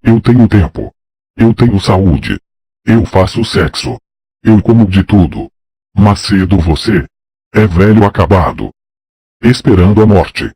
Eu tenho tempo. Eu tenho saúde. Eu faço sexo. Eu como de tudo. Macedo você é velho acabado. Esperando a morte.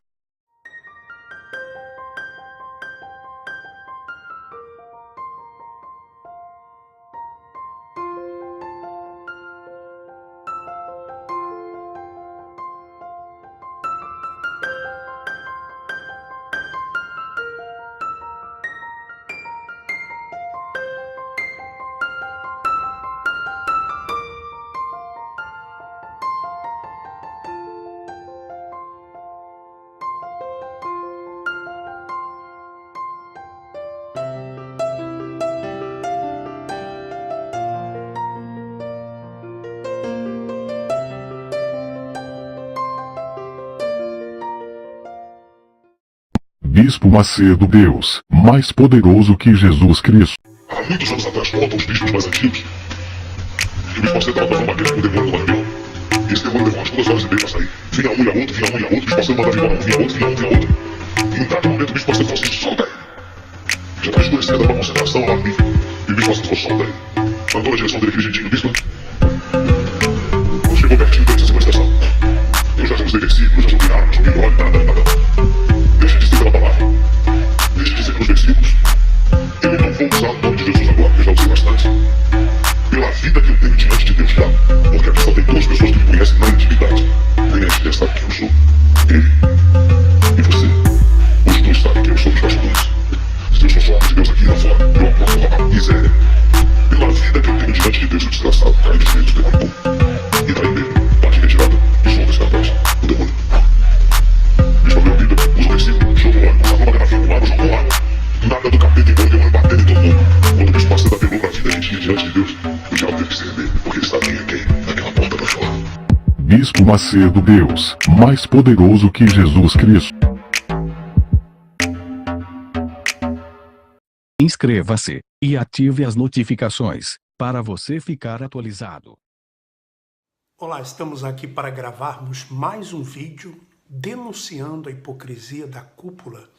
Bispo Macedo, Deus, mais poderoso que Jesus Cristo. Há muitos anos atrás, contam os bispos mais antigos, que o bispo Macedo estava fazendo uma guerra com o demônio no barbeiro. E esse demônio levou umas 2 horas e meia para sair. Vinha um e a outro, vinha um e a outro, o bispo Macedo mandava embora um, vinha outro, vinha um, vinha outro. E num dado momento o bispo Macedo falou assim, solta ele! Já estava escurecendo, era uma concentração lá ali. E o bispo Macedo falou, solta ele. Andou na direção dele aquele jeitinho do bispo. Quando chegou pertinho dele, disse assim, presta atenção. Eu já usei versículos, já joguei arma, joguei óleo, nada. Deixa de dizer pela palavra. Deixa de dizer pelos versículos. Eu não vou usar o nome de Jesus agora, eu já usei bastante. Pela vida que eu tenho diante de Deus, tá? Porque aqui só tem 2 pessoas que me conhecem na intimidade. Nem a gente sabe quem eu sou. Ele e você. Os 2 sabem quem eu sou dos bastidores. Se eu sou só homem de Deus aqui lá fora, eu aposto a miséria. Pela vida que eu tenho diante de Deus, o desgraçado cai dos medos, demônio, pum. E daí mesmo, bate retirada e solta esse rapaz, o demônio. Bispo abriu a Bíblia, usa o versículo, jogou óleo, sacou uma garrafinha com água, jogou água. Nada do capeta, então o demônio batendo em todo mundo. Quando o bispo Macedo apelou pra vida que tinha diante de Deus, o diabo teve que se render, porque ele sabe quem é quem, naquela porta pra fora. Bispo Macedo, Deus, mais poderoso que Jesus Cristo. Inscreva-se e ative as notificações para você ficar atualizado. Olá, estamos aqui para gravarmos mais um vídeo denunciando a hipocrisia da cúpula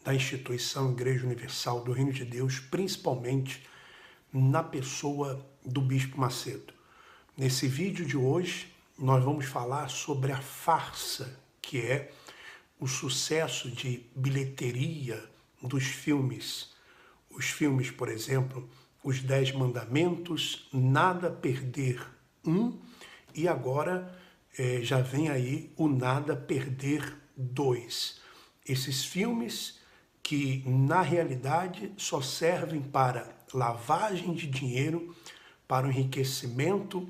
da instituição Igreja Universal do Reino de Deus, principalmente na pessoa do Bispo Macedo. Nesse vídeo de hoje, nós vamos falar sobre a farsa que é o sucesso de bilheteria dos filmes. Os filmes, por exemplo, Os 10 Mandamentos, Nada Perder 1, e agora já vem aí o Nada Perder 2. Esses filmes que, na realidade, só servem para lavagem de dinheiro, para o enriquecimento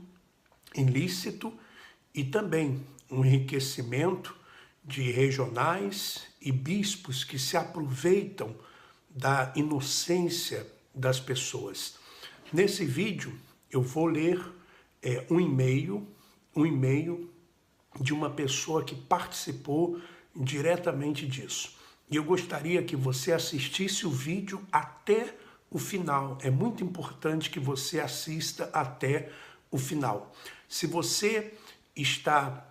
ilícito e também um enriquecimento de regionais e bispos que se aproveitam da inocência das pessoas. Nesse vídeo eu vou ler um e-mail de uma pessoa que participou diretamente disso. E eu gostaria que você assistisse o vídeo até o final. É muito importante que você assista até o final. Se você está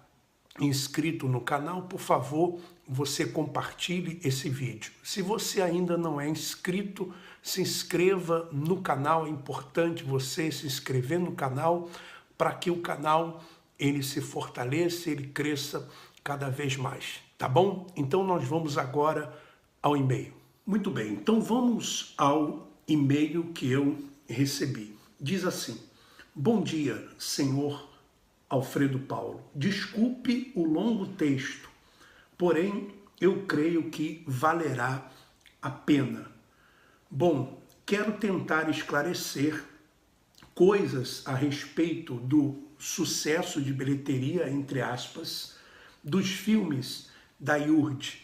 inscrito no canal, por favor, você compartilhe esse vídeo. Se você ainda não é inscrito, se inscreva no canal. É importante você se inscrever no canal para que o canal ele se fortaleça, ele cresça cada vez mais, tá bom? Então nós vamos agora ao e-mail. Muito bem, então vamos ao e-mail que eu recebi. Diz assim: bom dia, senhor Alfredo Paulo. Desculpe o longo texto, porém eu creio que valerá a pena. Bom, quero tentar esclarecer coisas a respeito do sucesso de bilheteria, entre aspas, dos filmes da IURD,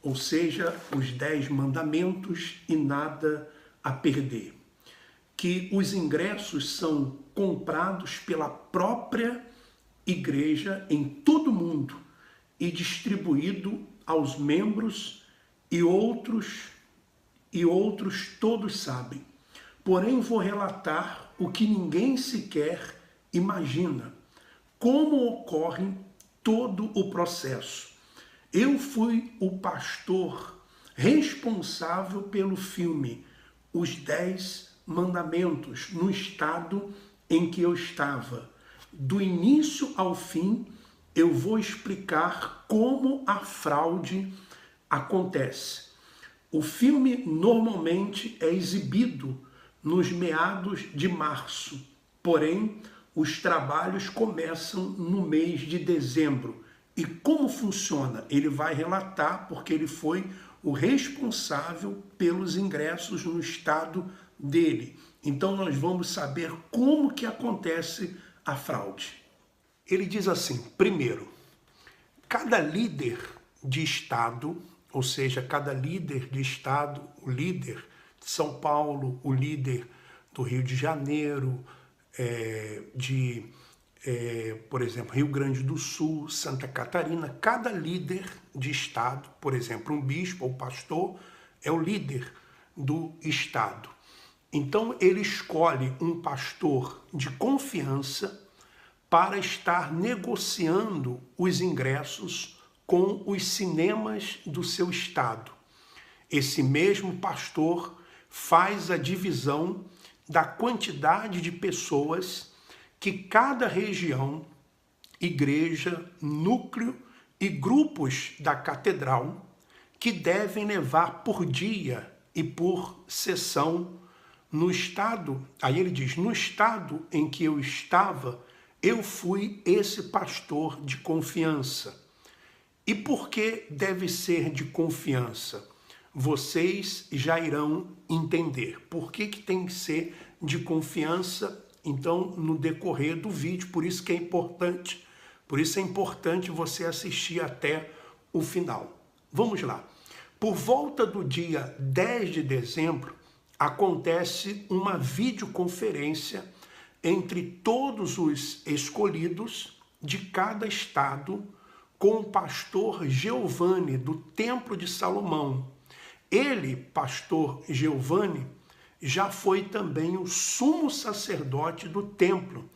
ou seja, Os 10 Mandamentos e Nada a Perder, que os ingressos são comprados pela própria igreja em todo o mundo e distribuído aos membros e outros todos sabem. Porém, vou relatar o que ninguém sequer imagina, como ocorre todo o processo. Eu fui o pastor responsável pelo filme os 10 mandamentos no estado em que eu estava. Do início ao fim, eu vou explicar como a fraude acontece. O filme normalmente é exibido nos meados de março, porém, os trabalhos começam no mês de dezembro. E como funciona? Ele vai relatar porque ele foi o responsável pelos ingressos no estado dele. Então nós vamos saber como que acontece a fraude. Ele diz assim, primeiro, cada líder de estado, ou seja, cada líder de estado, o líder de São Paulo, o líder do Rio de Janeiro, por exemplo, Rio Grande do Sul, Santa Catarina, cada líder de estado, por exemplo, um bispo ou pastor, é o líder do estado. Então ele escolhe um pastor de confiança para estar negociando os ingressos com os cinemas do seu estado. Esse mesmo pastor faz a divisão da quantidade de pessoas que cada região, igreja, núcleo e grupos da catedral que devem levar por dia e por sessão no estado. Aí ele diz, no estado em que eu estava, eu fui esse pastor de confiança. E por que deve ser de confiança? Vocês já irão entender. Por que tem que ser de confiança, então, no decorrer do vídeo. Por isso que é importante. Por isso é importante você assistir até o final. Vamos lá. Por volta do dia 10 de dezembro, acontece uma videoconferência entre todos os escolhidos de cada estado com o pastor Giovanni, do Templo de Salomão. Ele, pastor Giovanni, já foi também o sumo sacerdote do templo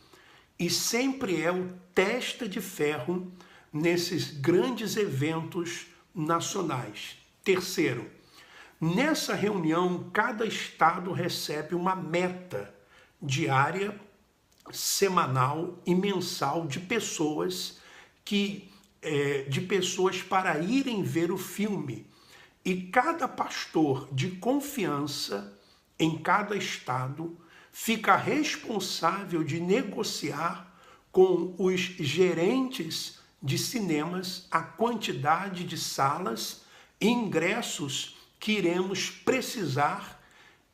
e sempre é o testa de ferro nesses grandes eventos nacionais. Terceiro, nessa reunião, cada estado recebe uma meta diária, semanal e mensal de pessoas para irem ver o filme. E cada pastor de confiança em cada estado fica responsável de negociar com os gerentes de cinemas a quantidade de salas e ingressos que iremos precisar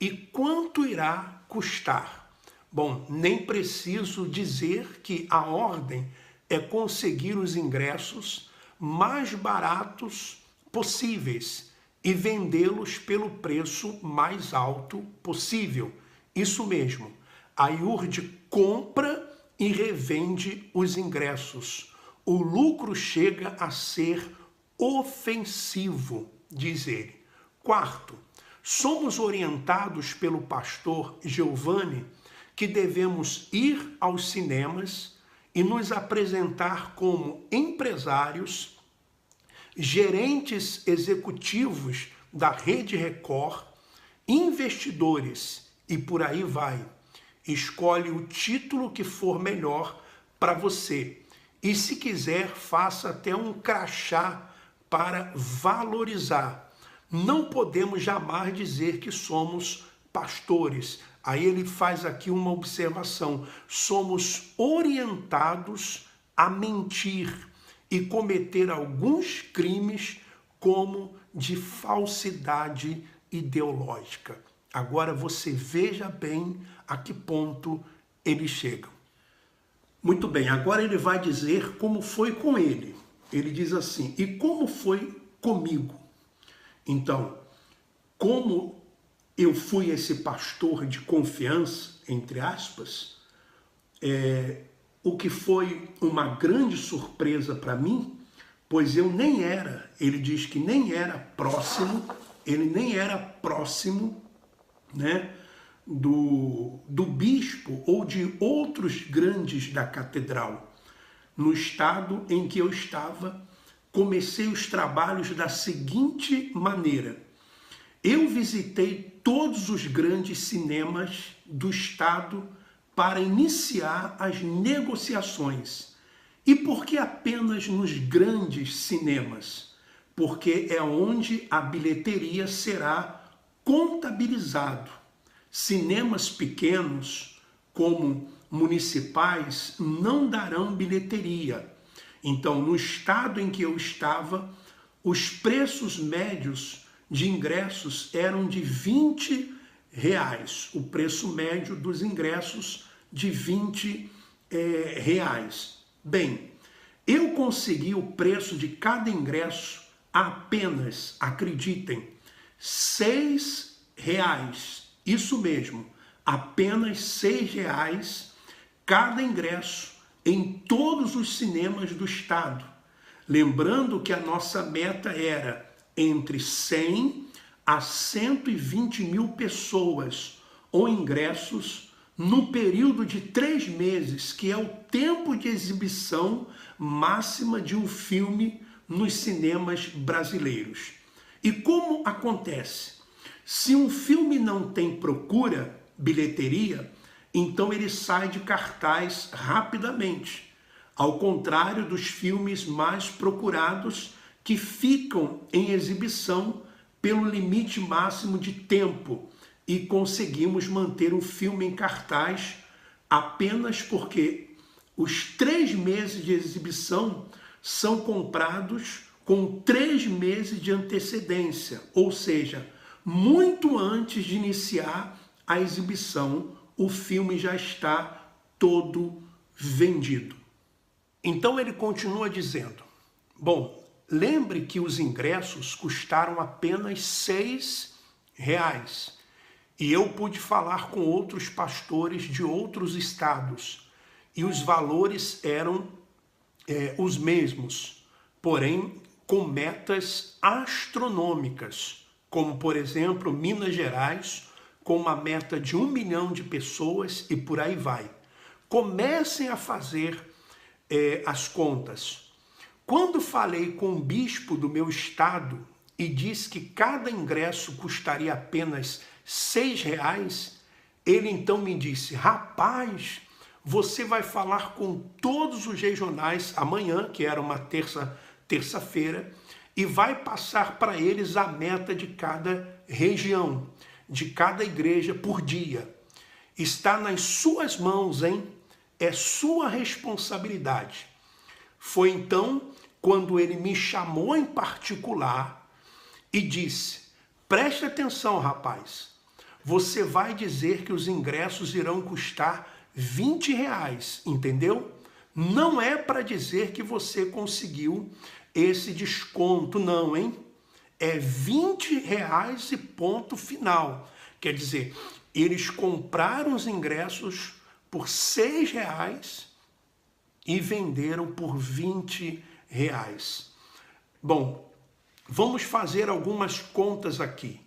e quanto irá custar. Bom, nem preciso dizer que a ordem é conseguir os ingressos mais baratos possíveis e vendê-los pelo preço mais alto possível. Isso mesmo, a IURD compra e revende os ingressos. O lucro chega a ser ofensivo, diz ele. Quarto, somos orientados pelo pastor Giovanni que devemos ir aos cinemas e nos apresentar como empresários, gerentes executivos da Rede Record, investidores e por aí vai. Escolhe o título que for melhor para você. E se quiser, faça até um crachá para valorizar. Não podemos jamais dizer que somos pastores. Aí ele faz aqui uma observação. Somos orientados a mentir e cometer alguns crimes como de falsidade ideológica. Agora você veja bem a que ponto eles chegam. Muito bem, agora ele vai dizer como foi com ele. Ele diz assim, e como foi comigo? Então, como eu fui esse pastor de confiança, entre aspas, o que foi uma grande surpresa para mim, pois eu nem era, ele diz que nem era próximo, ele nem era próximo, né, do bispo ou de outros grandes da catedral. No estado em que eu estava, comecei os trabalhos da seguinte maneira. Eu visitei todos os grandes cinemas do estado para iniciar as negociações. E por que apenas nos grandes cinemas? Porque é onde a bilheteria será contabilizado. Cinemas pequenos, como municipais, não darão bilheteria. Então, no estado em que eu estava, os preços médios de ingressos eram de R$20. O preço médio dos ingressos de R$20. Bem, eu consegui o preço de cada ingresso apenas, acreditem, R$6. Isso mesmo, apenas R$6 cada ingresso em todos os cinemas do estado. Lembrando que a nossa meta era entre 100 a 120 mil pessoas ou ingressos no período de 3 meses, que é o tempo de exibição máxima de um filme nos cinemas brasileiros. E como acontece? Se um filme não tem procura, bilheteria, então ele sai de cartaz rapidamente, ao contrário dos filmes mais procurados que ficam em exibição pelo limite máximo de tempo e conseguimos manter um filme em cartaz apenas porque os 3 meses de exibição são comprados com 3 meses de antecedência, ou seja, muito antes de iniciar a exibição, o filme já está todo vendido. Então ele continua dizendo, bom, lembre que os ingressos custaram apenas R$6 e eu pude falar com outros pastores de outros estados e os valores eram os mesmos, porém com metas astronômicas, como por exemplo Minas Gerais, com uma meta de 1 milhão de pessoas e por aí vai. Comecem a fazer as contas. Quando falei com o bispo do meu estado e disse que cada ingresso custaria apenas R$6, ele então me disse, rapaz, você vai falar com todos os regionais amanhã, que era uma terça-feira, e vai passar para eles a meta de cada região, de cada igreja por dia. Está nas suas mãos, hein? É sua responsabilidade. Foi então quando ele me chamou em particular e disse, preste atenção, rapaz, você vai dizer que os ingressos irão custar R$20, entendeu? Não é para dizer que você conseguiu esse desconto, não, hein? É R$20 e ponto final. Quer dizer, eles compraram os ingressos por R$6 e venderam por R$20. Bom, vamos fazer algumas contas aqui.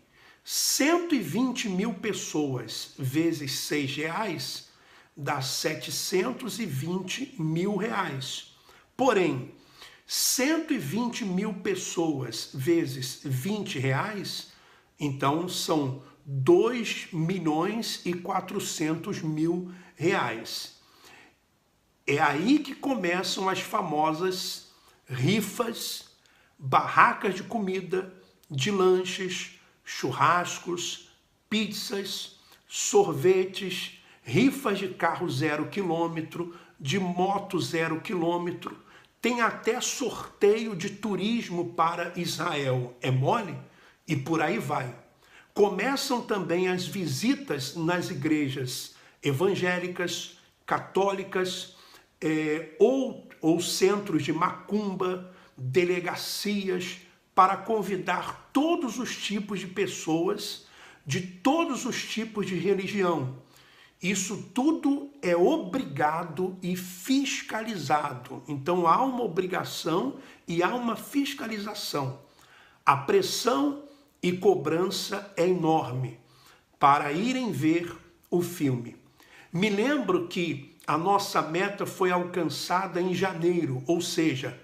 120 mil pessoas vezes R$6 dá R$720 mil. Porém, 120 mil pessoas vezes R$20, então são R$2.400.000. É aí que começam as famosas rifas, barracas de comida, de lanches, churrascos, pizzas, sorvetes, rifas de carro 0 km, de moto 0 km. Tem até sorteio de turismo para Israel. É mole? E por aí vai. Começam também as visitas nas igrejas evangélicas, católicas, ou centros de macumba, delegacias, para convidar todos os tipos de pessoas, de todos os tipos de religião. Isso tudo é obrigado e fiscalizado. Então há uma obrigação e há uma fiscalização. A pressão e cobrança é enorme para irem ver o filme. Me lembro que a nossa meta foi alcançada em janeiro, ou seja,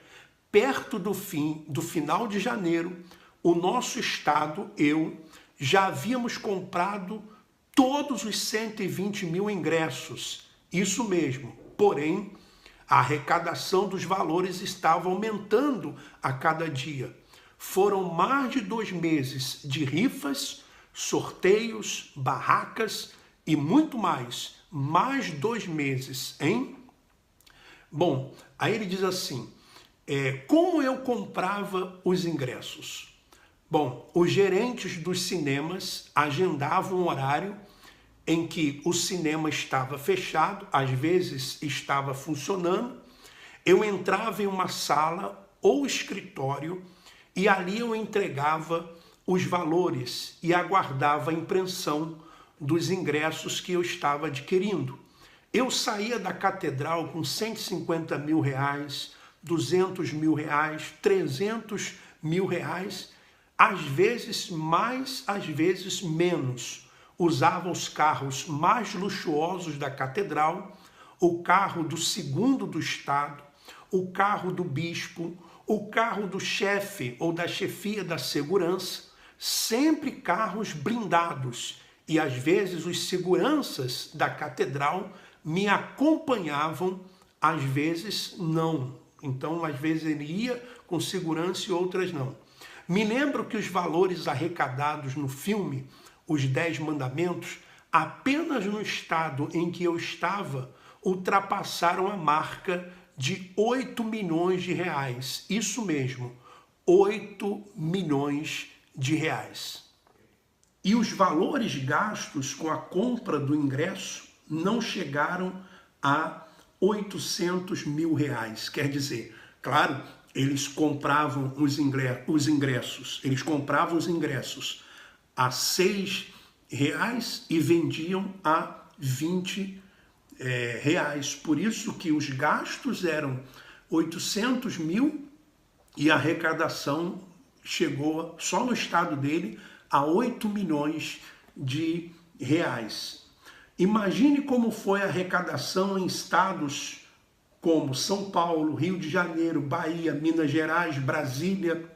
perto do final de janeiro, o nosso estado, eu, já havíamos comprado todos os 120 mil ingressos. Isso mesmo, porém, a arrecadação dos valores estava aumentando a cada dia. Foram mais de 2 meses de rifas, sorteios, barracas e muito mais. Mais 2 meses, hein? Bom, aí ele diz assim, como eu comprava os ingressos? Bom, os gerentes dos cinemas agendavam um horário em que o cinema estava fechado, às vezes estava funcionando. Eu entrava em uma sala ou escritório e ali eu entregava os valores e aguardava a impressão dos ingressos que eu estava adquirindo. Eu saía da catedral com 150 mil reais, 200 mil reais, 300 mil reais, às vezes mais, às vezes menos. Usava os carros mais luxuosos da catedral, o carro do segundo do estado, o carro do bispo, o carro do chefe ou da chefia da segurança, sempre carros blindados. E às vezes os seguranças da catedral me acompanhavam, às vezes não. Então, às vezes ele ia com segurança e outras não. Me lembro que os valores arrecadados no filme Os 10 Mandamentos, apenas no estado em que eu estava, ultrapassaram a marca de 8 milhões de reais. Isso mesmo, 8 milhões de reais. E os valores gastos com a compra do ingresso não chegaram a 800 mil reais. Quer dizer, claro, eles compravam os ingressos, a 6 reais e vendiam a 20 reais. Por isso que os gastos eram 800 mil e a arrecadação chegou, só no estado dele, a 8 milhões de reais. Imagine como foi a arrecadação em estados como São Paulo, Rio de Janeiro, Bahia, Minas Gerais, Brasília,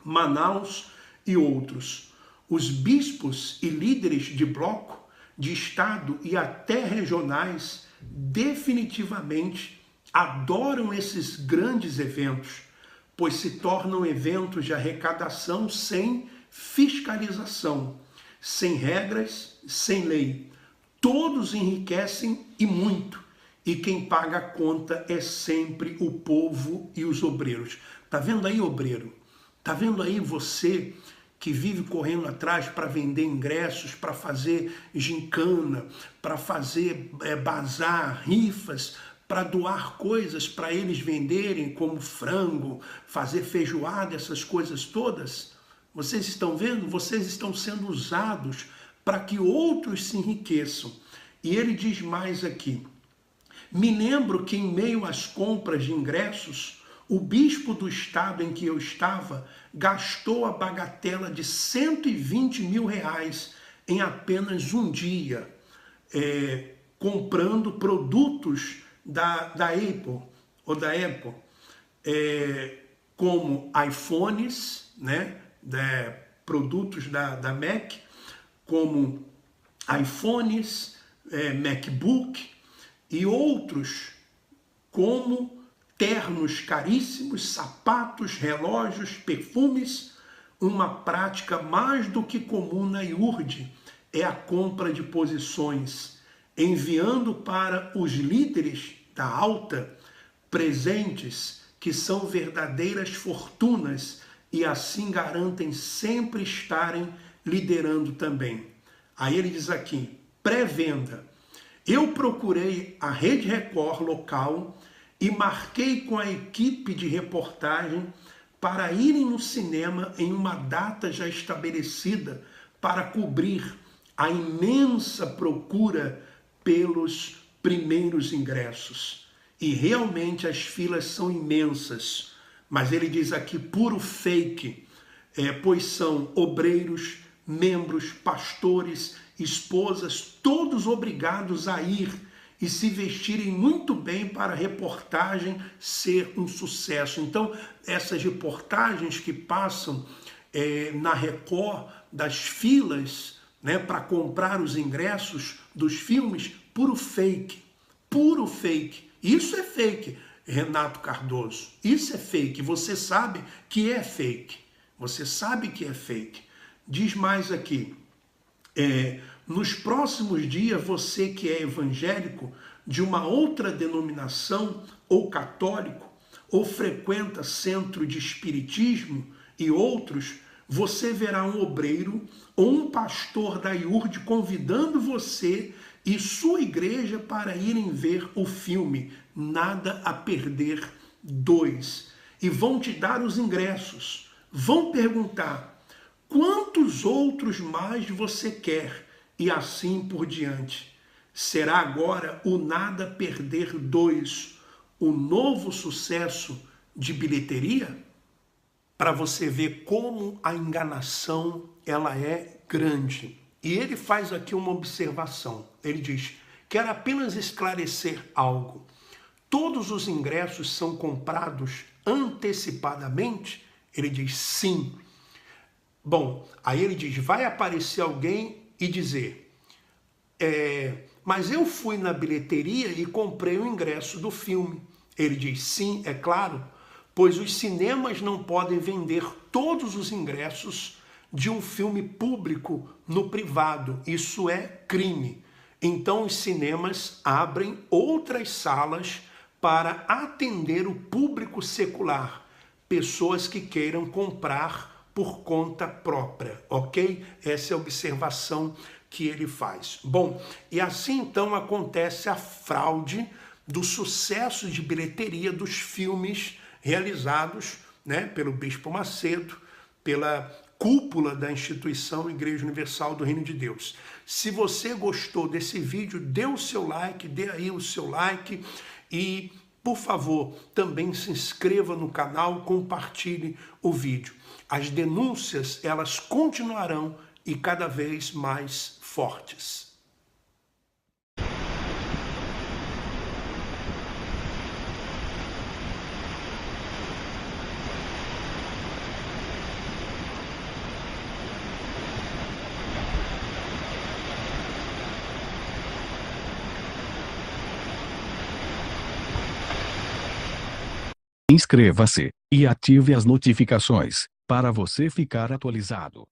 Manaus e outros. Os bispos e líderes de bloco, de estado e até regionais definitivamente adoram esses grandes eventos, pois se tornam eventos de arrecadação sem fiscalização, sem regras, sem lei. Todos enriquecem e muito, e quem paga a conta é sempre o povo e os obreiros. Tá vendo aí, obreiro? Tá vendo aí você que vive correndo atrás para vender ingressos, para fazer gincana, para fazer bazar, rifas, para doar coisas para eles venderem, como frango, fazer feijoada, essas coisas todas? Vocês estão vendo? Vocês estão sendo usados para que outros se enriqueçam. E ele diz mais aqui, me lembro que em meio às compras de ingressos, o bispo do estado em que eu estava gastou a bagatela de 120 mil reais em apenas um dia, comprando produtos da Apple, como iPhones, né, produtos da Mac, como iPhones, MacBook e outros como ternos caríssimos, sapatos, relógios, perfumes. Uma prática mais do que comum na IURD é a compra de posições, enviando para os líderes da alta presentes que são verdadeiras fortunas e assim garantem sempre estarem liderando também. Aí ele diz aqui, pré-venda. Eu procurei a Rede Record local e marquei com a equipe de reportagem para irem no cinema em uma data já estabelecida para cobrir a imensa procura pelos primeiros ingressos. E realmente as filas são imensas, mas ele diz aqui puro fake, pois são obreiros, membros, pastores, esposas, todos obrigados a ir e se vestirem muito bem para a reportagem ser um sucesso. Então, essas reportagens que passam na Record das filas, né, para comprar os ingressos dos filmes, puro fake. Puro fake. Isso é fake, Renato Cardoso. Isso é fake. Você sabe que é fake. Você sabe que é fake. Diz mais aqui. Nos próximos dias, você que é evangélico de uma outra denominação, ou católico, ou frequenta centro de espiritismo e outros, você verá um obreiro ou um pastor da IURD convidando você e sua igreja para irem ver o filme Nada a Perder 2. E vão te dar os ingressos. Vão perguntar quantos outros mais você quer e assim por diante. Será agora o Nada a Perder 2 o novo sucesso de bilheteria? Para você ver como a enganação ela é grande. E ele faz aqui uma observação. Ele diz: quero apenas esclarecer algo. Todos os ingressos são comprados antecipadamente? Ele diz sim. Bom, aí ele diz, vai aparecer alguém e dizer, mas eu fui na bilheteria e comprei o ingresso do filme. Ele diz, sim, é claro, pois os cinemas não podem vender todos os ingressos de um filme público no privado. Isso é crime. Então os cinemas abrem outras salas para atender o público secular, pessoas que queiram comprar por conta própria, ok? Essa é a observação que ele faz. Bom, e assim então acontece a fraude do sucesso de bilheteria dos filmes realizados, né, pelo Bispo Macedo, pela cúpula da instituição Igreja Universal do Reino de Deus. Se você gostou desse vídeo, dê o seu like, dê aí o seu like e, por favor, também se inscreva no canal, compartilhe o vídeo. As denúncias, elas continuarão e cada vez mais fortes. Inscreva-se e ative as notificações para você ficar atualizado.